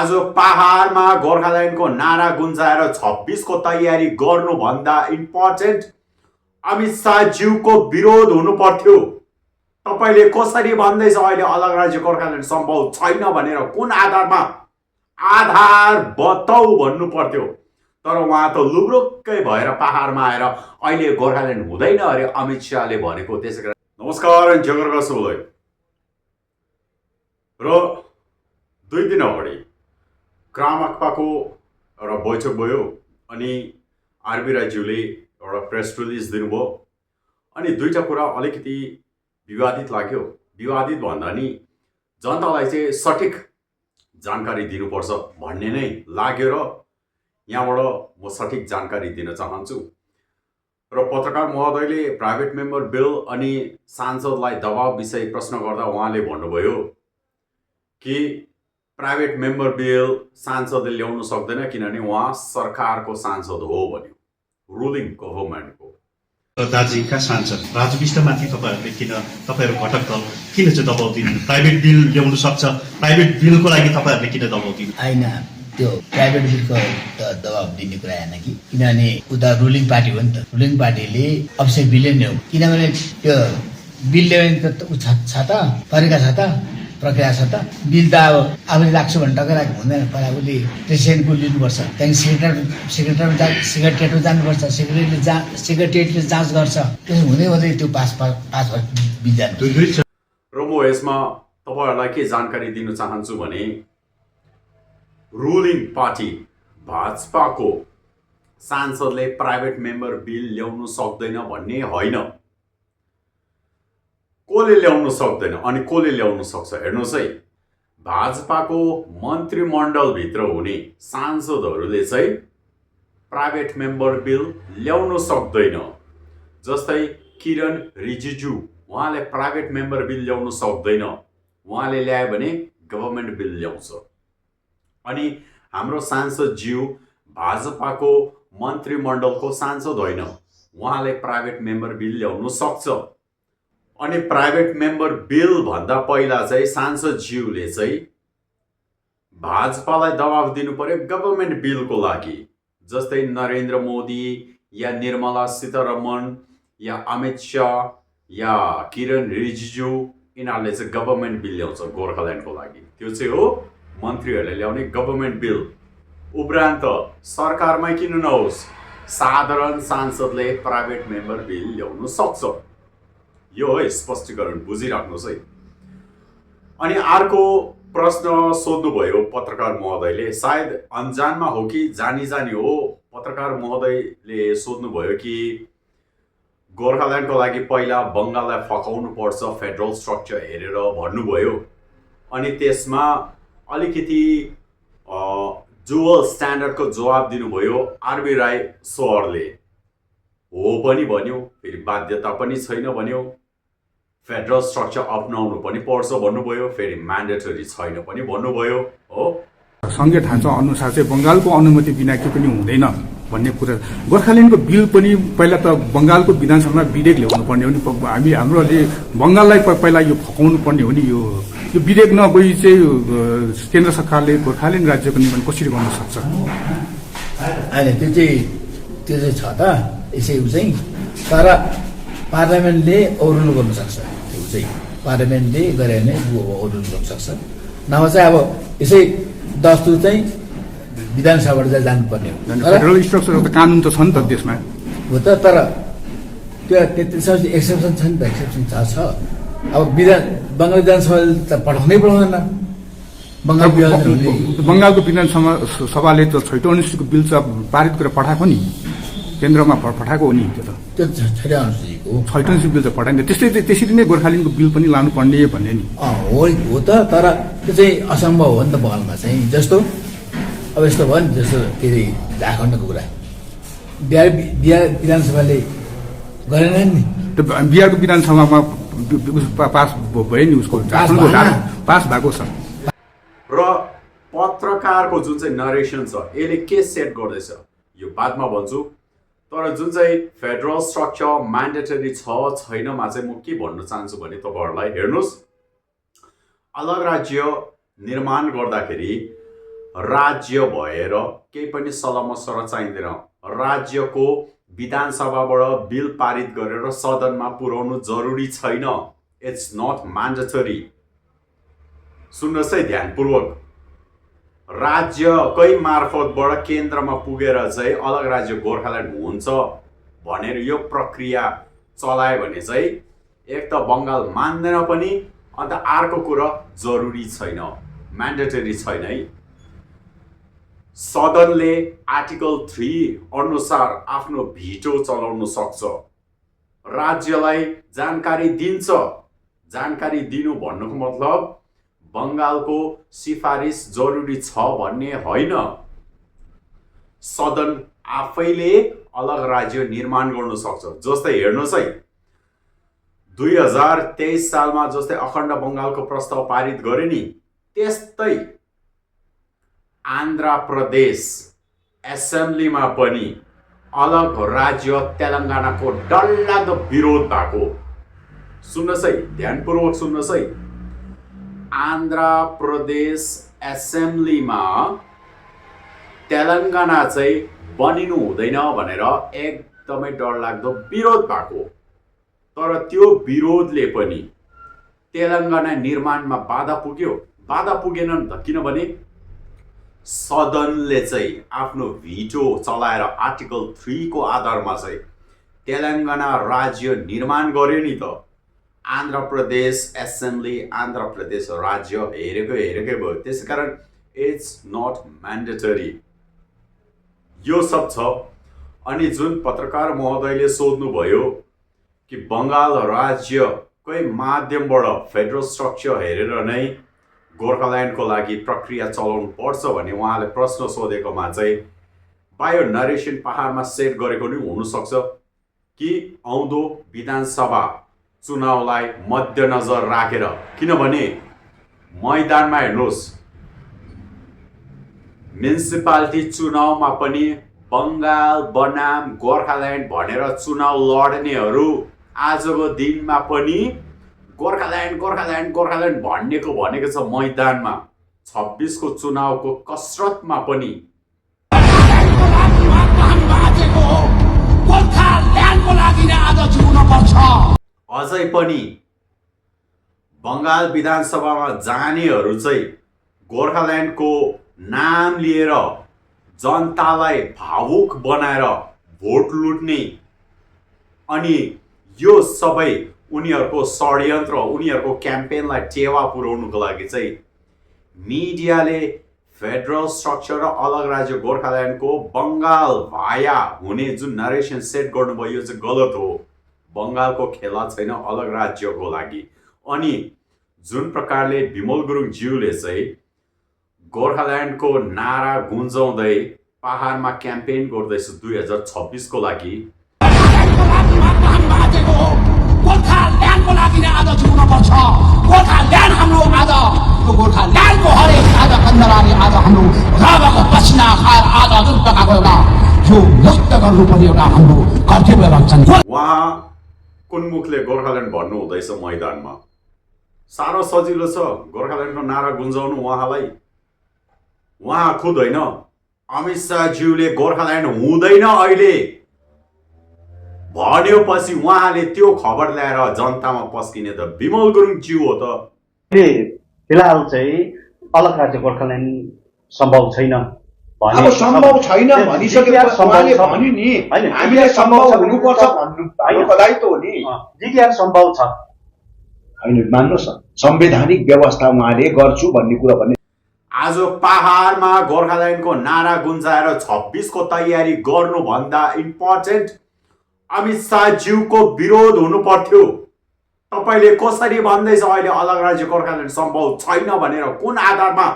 आज पहाडमा गोर्खाल्यान्डको नारा गुन्जाएर 26 को तयारी गर्नुभन्दा इम्पोर्टेन्ट अमित शाहज्यूको विरोध हुनु पर्थ्यो। तपाईले कसरी भन्दैछ अहिले अलग राज्य गोर्खाल्यान्ड सम्भव छैन भनेर? कुन आधारमा? आधार बताऊ भन्नु पर्थ्यो। तर उहाँ त लुब्रुक्कै भएर पहाडमा आएर अहिले गोर्खाल्यान्ड हुँदैन अरे अमित शाहले भनेको। त्यसैकारण नमस्कार, जगर्ग सोलै र 2 दिन अगाडि क्रामाक्पाको एउटा बैठक भयो अनि आरबी राईज्यूले एउटा प्रेस रिलिज दिनुभयो अनि दुईटा कुरा अलिकति विवादित लाग्यो। विवादित भन्दा नि जनतालाई चाहिँ सठिक जानकारी दिनुपर्छ भन्ने नै लाग्यो र यहाँबाट म सठिक जानकारी दिन चाहन्छु। र पत्रकार महोदयले प्राइभेट मेम्बर बिल अनि सांसदलाई दबाव विषय प्रश्न गर्दा उहाँले भन्नुभयो कि प्राइभेट मेम्बर बिल सांसदले ल्याउन सक्दैन किनभने उहाँ सरकारको सांसद हो भन्यो, रुलिङ गभर्नमेन्टको। दार्जिलिङका सांसद राजु विष्टमाथि तपाईहरुले किन तपाईहरु घटक दल किन चाहिँ दबाउ दिनु? प्राइभेट बिल ल्याउन सक्छ, प्राइभेट बिलको लागि तपाईहरुले किन दबाउ दिनु? हैन, त्यो प्राइभेट बिलको दबाब दिने कुरा हैन कि, किनभने उता रुलिङ पार्टी हो नि त। रुलिङ पार्टीले अवश्य बिलै ल्याउ, किनभने त्यो बिल ल्याउने त छ त तरिका छ त, प्रक्रिया छ त। बिल त अब आफूले लाग्छु भने टक्कै हुँदैन। पहिला उसले प्रेसिडेन्टको लिनुपर्छ, त्यहाँदेखि सेक्रेटरीमा जानुपर्छ, सेक्रेटरीले जाँच गर्छ, त्यसो हुँदै हुँदै त्यो पास बिल जान्छ। र म यसमा तपाईहरुलाई के जानकारी दिन चाहन्छु भने रुलिङ पार्टी भाजपाको सांसदले प्राइभेट मेम्बर बिल ल्याउन सक्दैन भन्ने होइन। कोले ल्याउन सक्दैन अनि कोले ल्याउन सक्छ? हेर्नुहोस् है, भाजपाको मन्त्रीमण्डलभित्र हुने सांसदहरूले चाहिँ प्राइभेट मेम्बर बिल ल्याउन सक्दैन। जस्तै किरण रिजिजु, उहाँले प्राइभेट मेम्बर बिल ल्याउन सक्दैन। उहाँले ल्यायो भने गभर्नमेन्ट बिल ल्याउँछ। अनि हाम्रो सांसद ज्यू भाजपाको मन्त्रीमण्डलको सांसद होइन, उहाँले प्राइभेट मेम्बर बिल ल्याउन सक्छ। अनि प्राइभेट मेम्बर बिल भन्दा पहिला चाहिँ सांसद ज्यूले चाहिँ भाजपालाई दबाब दिनु पर्यो गभर्नमेन्ट बिलको लागि। जस्तै नरेन्द्र मोदी या निर्मला सीतारमण या अमित शाह या किरण रिजिजु, यिनीहरूले चाहिँ गभर्नमेन्ट बिल ल्याउँछ गोर्खाल्यान्डको लागि। त्यो चाहिँ हो मन्त्रीहरूले ल्याउने गभर्नमेन्ट बिल। उपरान्त सरकारमै किन नहोस्, साधारण सांसदले प्राइभेट मेम्बर बिल ल्याउन सक्छ। यो है स्पष्टीकरण, बुझिराख्नुहोस् है। अनि अर्को प्रश्न सोध्नुभयो पत्रकार महोदयले, सायद अन्जानमा हो कि जानी जानी हो। पत्रकार महोदयले सोध्नुभयो कि गोर्खाल्यान्डको लागि पहिला बङ्गाललाई फकाउनु पर्छ फेडरल स्ट्रक्चर हेरेर भन्नुभयो। अनि त्यसमा अलिकति जुवल स्ट्यान्डर्डको जवाब दिनुभयो आरबी राई सरले। हो पनि भन्यो, फेरि बाध्यता पनि छैन भन्यो, फेडरल स्ट्रक्चर अपनाउनु पनि पर्छ भन्नुभयो, फेरि म्यान्डेटरी छैन पनि भन्नुभयो। हो, संघीय ढाँचा अनुसार चाहिँ बंगालको अनुमति बिना के पनि हुँदैन भन्ने कुरा। गोर्खाल्यान्डको बिल पनि पहिला त बंगालको विधानसभामा विधेयक ल्याउनु पर्ने हो नि। हाम्रोले बंगाललाई पहिला यो फकाउनु पर्ने हो नि। यो विधेयक नगई चाहिँ केन्द्र सरकारले गोर्खाल्यान्ड राज्यको निर्माण कसरी गर्न सक्छ? होइन, त्यो चाहिँ छ त यसै चाहिँ, तर पार्लियामेन्टले ओभररुल गर्न सक्छ। त्यो चाहिँ पार्लियामेन्टले गरे भने ओभररुल गर्न सक्छ। नभए चाहिँ अब यसै दस्तुर चाहिँ विधानसभाबाट चाहिँ जानुपर्ने हो। फेडरल स्ट्रक्चर त कानुन त छ नि त देशमा हो त, तर त्यो त्यसमा एक्सेप्सन छ नि त, एक्सेप्सन छ। अब बङ्गाल विधानसभाले त पठाउँदै पठाउँदैन। बंगालको विधानसभाले त छैटौँ अनुसूचीको बिल चाहिँ पारित गरेर पठाएको नि, केन्द्रमा पठाएको हो नि। त्यो त छैटौँ अनुसूची बिल त पठाइन्छ। त्यसरी नै गोर्खाल्यान्डको बिल पनि लानु पर्ने भन्ने नि हो त, तर त्यो चाहिँ असम्भव हो नि त बङ्गालमा चाहिँ। जस्तो अब यस्तो भयो नि, जस्तो के अरे झारखण्डको कुरा बिहार विधानसभाले गरेन नि। त्यो बिहारको विधानसभामा पास भयो नि, उसको पास भएको छ। र पत्रकारको जुन चाहिँ नरेसन छ यसले के सेट गर्दैछ यो बादमा भन्छु। तर जुन चाहिँ फेडरल स्ट्रक्चर म्यान्डेटरी छ छैनमा चाहिँ म के भन्न चाहन्छु भने तपाईहरुलाई हेर्नुस्, अलग राज्य निर्माण गर्दाखेरि राज्य भएर केही पनि सलमसर चाहिँदैन। राज्यको विधानसभाबाट बिल पारित गरेर सदनमा पुर्याउनु जरुरी छैन। It's not mandatory. सुन्नुहोस् है ध्यानपूर्वक, राज्यकै मार्फतबाट केन्द्रमा पुगेर चाहिँ अलग राज्य गोर्खाल्यान्ड हुन्छ भनेर यो प्रक्रिया चलायो भने चाहिँ एक त बङ्गाल मान्दैन पनि, अन्त अर्को कुरा जरुरी छैन, म्यान्डेटरी छैन है। सदनले आर्टिकल 3 अनुसार आफ्नो भिटो चलाउन सक्छ। राज्यलाई जानकारी दिन्छ। जानकारी दिनु भन्नुको मतलब बङ्गालको सिफारिस जरुरी छ भन्ने होइन। सदन आफैले अलग राज्य निर्माण गर्न सक्छ। जस्तै हेर्नुहोस् है, 2023 सालमा जस्तै अखण्ड बङ्गालको प्रस्ताव पारित गरे नि, त्यस्तै आन्ध्र प्रदेश एसेम्ब्लीमा पनि अलग राज्य तेलङ्गानाको डरलाग्दो विरोध भएको। सुन्नुहोस् है, ध्यानपूर्वक सुन्नुहोस् है, आन्ध्र प्रदेश एसेम्ब्लीमा तेलङ्गाना चाहिँ बनिनु हुँदैन भनेर एकदमै डरलाग्दो विरोध भएको। तर त्यो विरोधले पनि तेलङ्गाना निर्माणमा बाधा पुग्यो? बाधा पुगेन नि त, किनभने सदनले चाहिँ आफ्नो भिटो चलाएर आर्टिकल 3 को आधारमा चाहिँ तेलङ्गाना राज्य निर्माण गर्यो नि त। आन्ध्र प्रदेश एसेम्ब्ली, आन्ध्र प्रदेश राज्य हेरेकै भयो। त्यसैकारण इट्स नट म्यान्डेटरी। यो सब छ। अनि जुन पत्रकार महोदयले सोध्नुभयो कि बङ्गाल राज्यकै माध्यमबाट फेडरल स्ट्रक्चर हेरेर नै गोर्खाल्यान्डको लागि प्रक्रिया चलाउनु पर्छ भने उहाँले प्रश्न सोधेकोमा चाहिँ बायो नरेसन पहाडमा सेट गरेको नि हुनसक्छ कि आउँदो विधानसभा चुनावलाई मध्यनजर राखेर। किनभने मैदानमा हेर्नुहोस्, म्युनिसिपालिटी चुनावमा पनि बङ्गाल बनाम गोर्खाल्यान्ड भनेर चुनाव लड्नेहरू आजको दिनमा पनि गोर्खाल्यान्ड गोर्खाल्यान्ड गोर्खाल्यान्ड भनेको छ मैदानमा। 26 को चुनावको कसरतमा पनि अझै पनि बङ्गाल विधानसभामा जानेहरू चाहिँ गोर्खाल्यान्डको नाम लिएर जनतालाई भावुक बनाएर भोट लुट्ने, अनि यो सबै उनीहरूको षड्यन्त्र, उनीहरूको क्याम्पेनलाई टेवा पुर्याउनुको लागि चाहिँ मिडियाले फेडरल स्ट्रक्चर र अलग राज्य गोर्खाल्यान्डको बङ्गाल भाया हुने जुन नरेसन सेट गर्नुभयो यो चाहिँ गलत हो। बङ्गालको खेला छैन अलग राज्यको लागि। अनि जुन प्रकारले विमल गुरुङ ज्यूले चाहिँ गोर्खाल्यान्डको नारा गुन्जाउँदै पहाडमा क्याम्पेन गर्दैछ 2026 को लागि, गोर्खाल्यान्डको लागि नै आज जिउन पर्छ। गोर्खाल्यान्ड हाम्रो आज, गोर्खाल्यान्डको हरेक आज कन्दराले आज हाम्रो रगतको पसिना खाएर आज जुन प्रकारको एउटा यो मुक्त गर्नुपर्ने एउटा हाम्रो कर्तव्य बन्छ। उहाँ कुन मुखले गोर्खाल्यान्ड भन्नु हुँदैछ मैदानमा? साह्रो सजिलो छ गोर्खाल्यान्डको नारा गुन्जाउनु उहाँलाई। उहाँ खुद होइन, अमित शाहज्यूले गोर्खाल्यान्ड हुँदैन अहिले भनेपछि उहाँले त्यो खबर ल्याएर जनतामा पस्किने त विमल गुरुङ ज्यू हो त। फिलहाल चाहिँ अलग राज्य गोर्खाल्यान्ड सम्भव छैन अब सम्भव छैन भनिसकेपछि उहाँले भन्यो नि हामीले सम्भव हुनुपर्छ भन्नुको लागि त हो नि। जिटिआर सम्भव छ होइन, मान्नुहोस् न, संवैधानिक व्यवस्था उहाँले गर्छु भन्ने कुरा भन्ने। आज पहाडमा गोर्खाल्यान्डको नारा गुन्जाएर 26 को तयारी गर्नुभन्दा इम्पोर्टेन्ट अमित शाहज्यूको विरोध हुनु पर्थ्यो। तपाईले कसरी भन्दैछ अहिले अलग राज्य गोर्खाल्यान्ड सम्भव छैन भनेर? कुन आधारमा?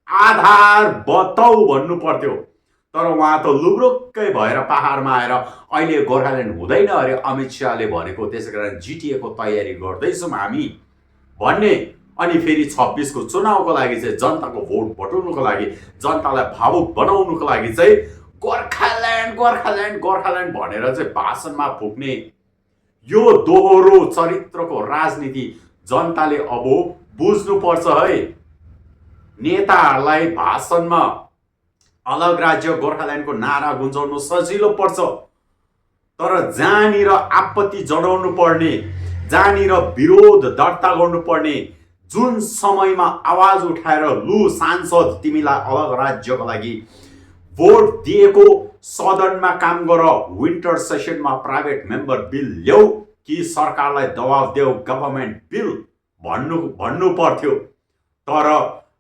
आधार बताऊ भन्नु पर्थ्यो। तर उहाँ त लुब्रुक्कै भएर पहाडमा आएर अहिले गोर्खाल्यान्ड हुँदैन अरे अमित शाहले भनेको, त्यसैकारण जिटिए को तयारी गर्दैछौँ हामी भन्ने। अनि फेरि 26 को चुनावको लागि चाहिँ जनताको भोट बटुल्नुको लागि, जनतालाई भावुक बनाउनुको लागि चाहिँ गोर्खाल्यान्ड गोर्खाल्यान्ड गोर्खाल्यान्ड भनेर चाहिँ भाषणमा फुक्ने यो दोहोरो चरित्रको राजनीति जनताले अब बुझ्नुपर्छ है। नेताहरूलाई भाषणमा अलग राज्य गोर्खाल्यान्डको नारा गुन्जाउनु सजिलो पर्छ, तर जहाँनिर आपत्ति जनाउनु पर्ने, जहाँनिर विरोध दर्ता गर्नुपर्ने, जुन समयमा आवाज उठाएर लु सांसद तिमीलाई अलग राज्यको लागि भोट दिएको सदनमा काम गर, विन्टर सेसनमा प्राइभेट मेम्बर बिल ल्याऊ कि सरकारलाई दबाब देऊ गभर्मेन्ट बिल भन्नु पर्थ्यो। तर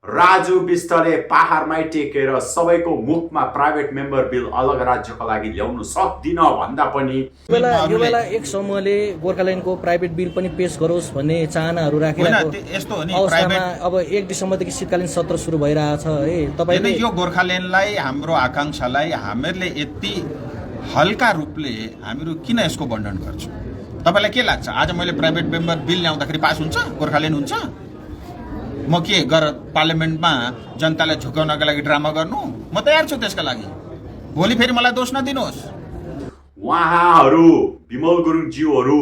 राजु विष्टले पहाडमै टेकेर सबैको मुखमा प्राइभेट मेम्बर बिल अलग राज्यको लागि ल्याउनु सक्दिन भन्दा पनि यो बेला एक समूहले गोर्खाल्यान्डको प्राइभेट बिल पनि पेश गरोस् भन्ने चाहनाहरू राखिरहेको अवस्थामा अब 1 डिसेम्बरदेखि शीतकालीन सत्र सुरु भइरहेछ है। तपाईले यो गोर्खाल्यान्डलाई हाम्रो आकांक्षालाई हामीहरूले यति हल्का रूपले हामीहरू किन यसको वर्णन गर्छौँ? तपाईलाई के लाग्छ आज मैले प्राइभेट मेम्बर बिल ल्याउँदाखेरि पास हुन्छ, गोर्खाल्यान्ड हुन्छ? म के पार्लियामेन्टमा जनतालाई झुकाउनका लागि ड्रामा गर्नु? म तयार छु त्यसका लागि। भोलि फेरि मलाई दोष नदिनुहोस्। उहाँहरू विमल गुरुङज्यूहरू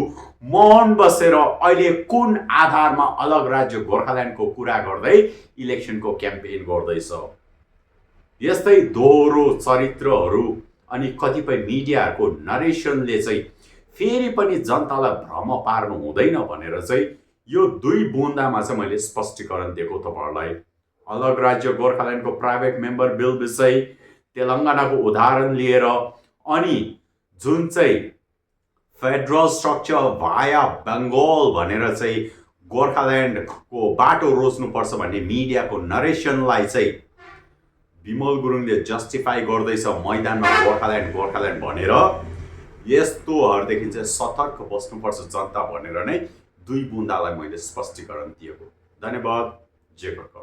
मौन बसेर अहिले कुन आधारमा अलग राज्य गोर्खाल्यान्डको कुरा गर्दै इलेक्सनको क्याम्पेन गर्दैछ? यस्तै दोहोरो चरित्रहरू अनि कतिपय मिडियाहरूको नरेसनले चाहिँ फेरि पनि जनतालाई भ्रम पार्नु हुँदैन भनेर चाहिँ यो 2 बुन्दामा चाहिँ मैले स्पष्टीकरण दिएको तपाईहरुलाई। अलग राज्य गोर्खाल्यान्डको प्राइभेट मेम्बर बिल विषय, तेलंगानाको उदाहरण लिएर अनि जुन चाहिँ फेडरल स्ट्रक्चर भाया बंगाल भनेर चाहिँ गोर्खाल्यान्डको बाटो रोज्नुपर्छ भन्ने मिडियाको नरेसनलाई चाहिँ विमल गुरुङले जस्टिफाई गर्दैछ मैदानमा गोर्खाल्यान्ड भनेर। यस्तोहरुदेखि चाहिँ सतर्क बस्नुपर्छ जनता भनेर नै 2 बुन्दालाई मैले स्पष्टीकरण दिएको। धन्यवाद। जय गोर्खा।